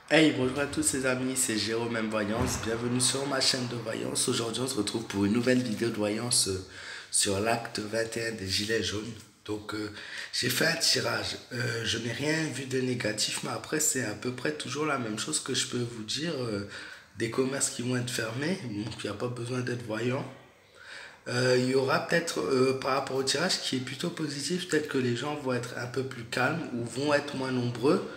Hey, bonjour à tous les amis, c'est Jérôme M Voyance, bienvenue sur ma chaîne de voyance. Aujourd'hui on se retrouve pour une nouvelle vidéo de voyance sur l'acte 21 des Gilets jaunes. J'ai fait un tirage, je n'ai rien vu de négatif, mais après c'est à peu près toujours la même chose que je peux vous dire. Des commerces qui vont être fermés, donc il n'y a pas besoin d'être voyant. Il y aura peut-être par rapport au tirage qui est plutôt positif, peut-être que les gens vont être un peu plus calmes ou vont être moins nombreux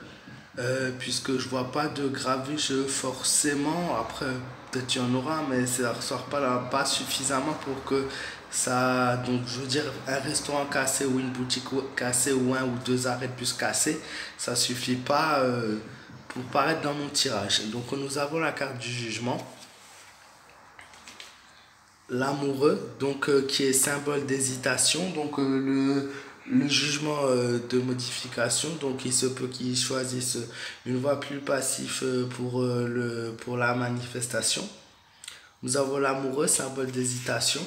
puisque je vois pas de gravuge forcément. Après, peut-être il y en aura, mais ça ressort pas là, pas suffisamment pour que ça. Donc, je veux dire, un restaurant cassé ou une boutique cassée ou un ou deux arrêts de bus cassés, ça suffit pas pour paraître dans mon tirage. Donc, nous avons la carte du jugement, l'amoureux, qui est symbole d'hésitation. Le jugement de modification, donc il se peut qu'ils choisissent une voie plus passive pour la manifestation. Nous avons l'amoureux, symbole d'hésitation.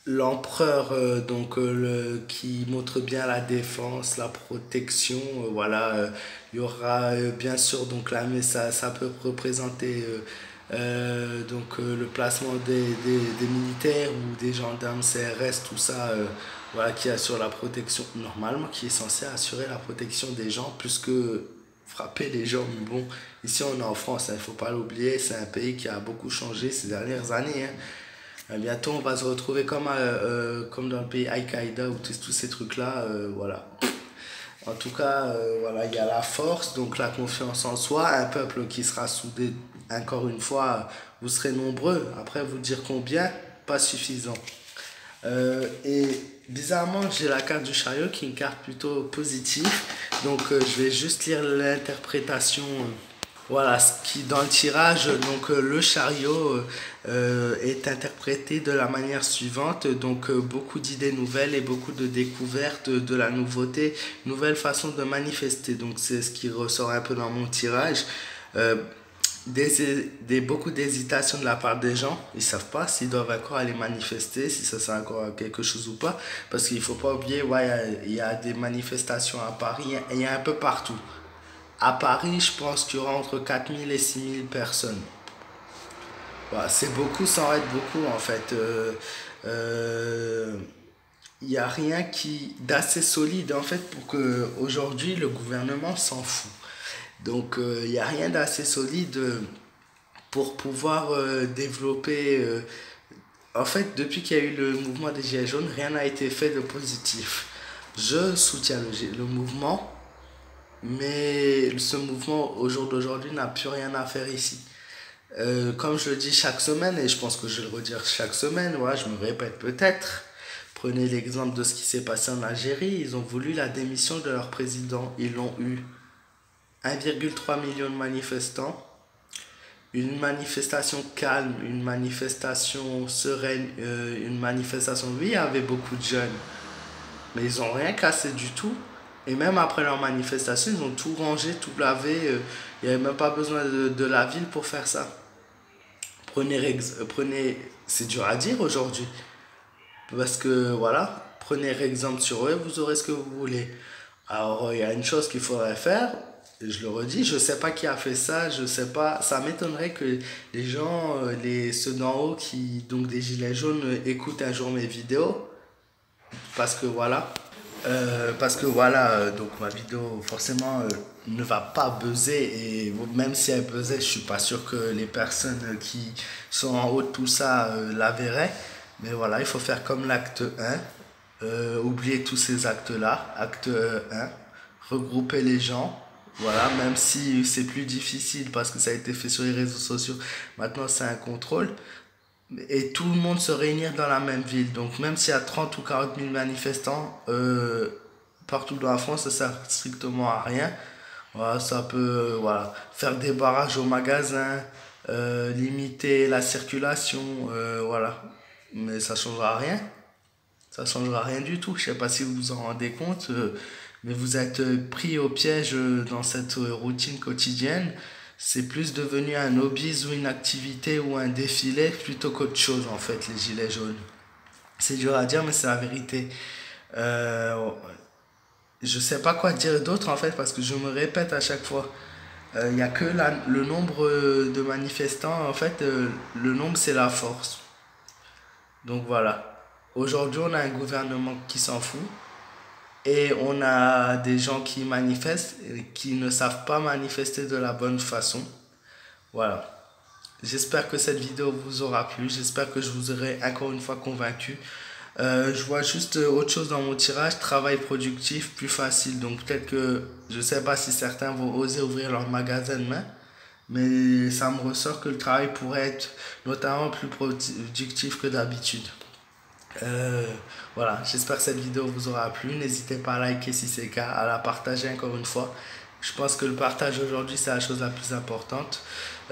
L'empereur, qui montre bien la défense, la protection. Il y aura bien sûr donc ça peut représenter le placement des militaires ou des gendarmes CRS, tout ça, qui assure la protection normalement, qui est censé assurer la protection des gens plus que frapper les gens. Mais bon, ici on est en France, il ne faut pas l'oublier, c'est un pays qui a beaucoup changé ces dernières années, hein. Bientôt, on va se retrouver comme dans le pays Al-Qaïda ou tous ces trucs-là. Voilà. En tout cas, voilà, il y a la force, donc la confiance en soi, un peuple qui sera soudé. Encore une fois, vous serez nombreux. Après, vous dire combien, pas suffisant. Et bizarrement, j'ai la carte du chariot qui est une carte plutôt positive. Je vais juste lire l'interprétation. Voilà, ce qui dans le tirage, le chariot est interprété de la manière suivante. Beaucoup d'idées nouvelles et beaucoup de découvertes, de la nouveauté, nouvelle façon de manifester. Donc c'est ce qui ressort un peu dans mon tirage. Euh, Beaucoup d'hésitation de la part des gens. Ils savent pas s'ils doivent encore aller manifester, si ça sert encore à quelque chose ou pas. Parce qu'il faut pas oublier, ouais, il y a des manifestations à Paris et il y a un peu partout. À Paris, je pense qu'il y aura entre 4 000 et 6 000 personnes. Voilà, c'est beaucoup sans être beaucoup en fait. Il n'y a rien qui d'assez solide en fait pour que aujourd'hui le gouvernement s'en fout. Il n'y a rien d'assez solide pour pouvoir développer. En fait, depuis qu'il y a eu le mouvement des Gilets jaunes, rien n'a été fait de positif. Je soutiens le mouvement, mais ce mouvement au jour d'aujourd'hui n'a plus rien à faire ici. Comme je le dis chaque semaine, et je pense que je vais le redire chaque semaine, ouais, je me répète peut-être. Prenez l'exemple de ce qui s'est passé en Algérie. Ils ont voulu la démission de leur président. Ils l'ont eu. 1,3 million de manifestants. Une manifestation calme, une manifestation sereine, une manifestation. Oui, il y avait beaucoup de jeunes, mais ils n'ont rien cassé du tout. Et même après leur manifestation, ils ont tout rangé, tout lavé. Il n'y avait même pas besoin de la ville pour faire ça. Prenez, c'est dur à dire aujourd'hui, parce que voilà, prenez exemple sur eux, vous aurez ce que vous voulez. Alors, il y a une chose qu'il faudrait faire, et je le redis, je sais pas qui a fait ça, je sais pas, ça m'étonnerait que les gens, ceux d'en haut donc des gilets jaunes, écoutent un jour mes vidéos, parce que voilà, donc ma vidéo forcément ne va pas buzzer, et même si elle buzzait, je suis pas sûr que les personnes qui sont en haut de tout ça la verraient. Mais voilà, il faut faire comme l'acte 1, oublier tous ces actes-là, acte 1, regrouper les gens. Voilà, même si c'est plus difficile parce que ça a été fait sur les réseaux sociaux, maintenant c'est un contrôle et tout le monde se réunir dans la même ville. Donc même s'il y a 30 ou 40 000 manifestants partout dans la France, ça sert strictement à rien. Voilà, ça peut voilà, faire des barrages au magasin, limiter la circulation, voilà. Mais ça changera rien. Ça changera rien du tout. Je sais pas si vous vous en rendez compte, mais vous êtes pris au piège dans cette routine quotidienne. C'est plus devenu un hobby ou une activité ou un défilé plutôt qu'autre chose en fait, les gilets jaunes. C'est dur à dire, mais c'est la vérité. Euh, je sais pas quoi dire d'autre en fait parce que je me répète à chaque fois. Il n'y a que le nombre de manifestants, en fait, le nombre c'est la force. Donc voilà. Aujourd'hui, on a un gouvernement qui s'en fout et on a des gens qui manifestent et qui ne savent pas manifester de la bonne façon. Voilà. J'espère que cette vidéo vous aura plu. J'espère que je vous aurai encore une fois convaincu. Je vois juste autre chose dans mon tirage, travail productif, plus facile. Donc peut-être que je ne sais pas si certains vont oser ouvrir leur magasin demain, mais ça me ressort que le travail pourrait être notamment plus productif que d'habitude. Euh, voilà, j'espère que cette vidéo vous aura plu. N'hésitez pas à liker si c'est le cas, à la partager encore une fois. Je pense que le partage aujourd'hui, c'est la chose la plus importante.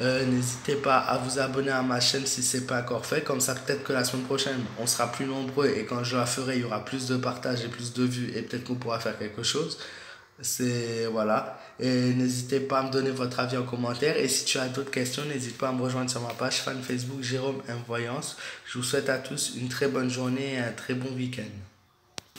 N'hésitez pas à vous abonner à ma chaîne si ce n'est pas encore fait. Comme ça, peut-être que la semaine prochaine, on sera plus nombreux et quand je la ferai, il y aura plus de partage et plus de vues et peut-être qu'on pourra faire quelque chose. C'est voilà. Et n'hésitez pas à me donner votre avis en commentaire. Et si tu as d'autres questions, n'hésite pas à me rejoindre sur ma page fan Facebook Jérôme M Voyance. Je vous souhaite à tous une très bonne journée et un très bon week-end.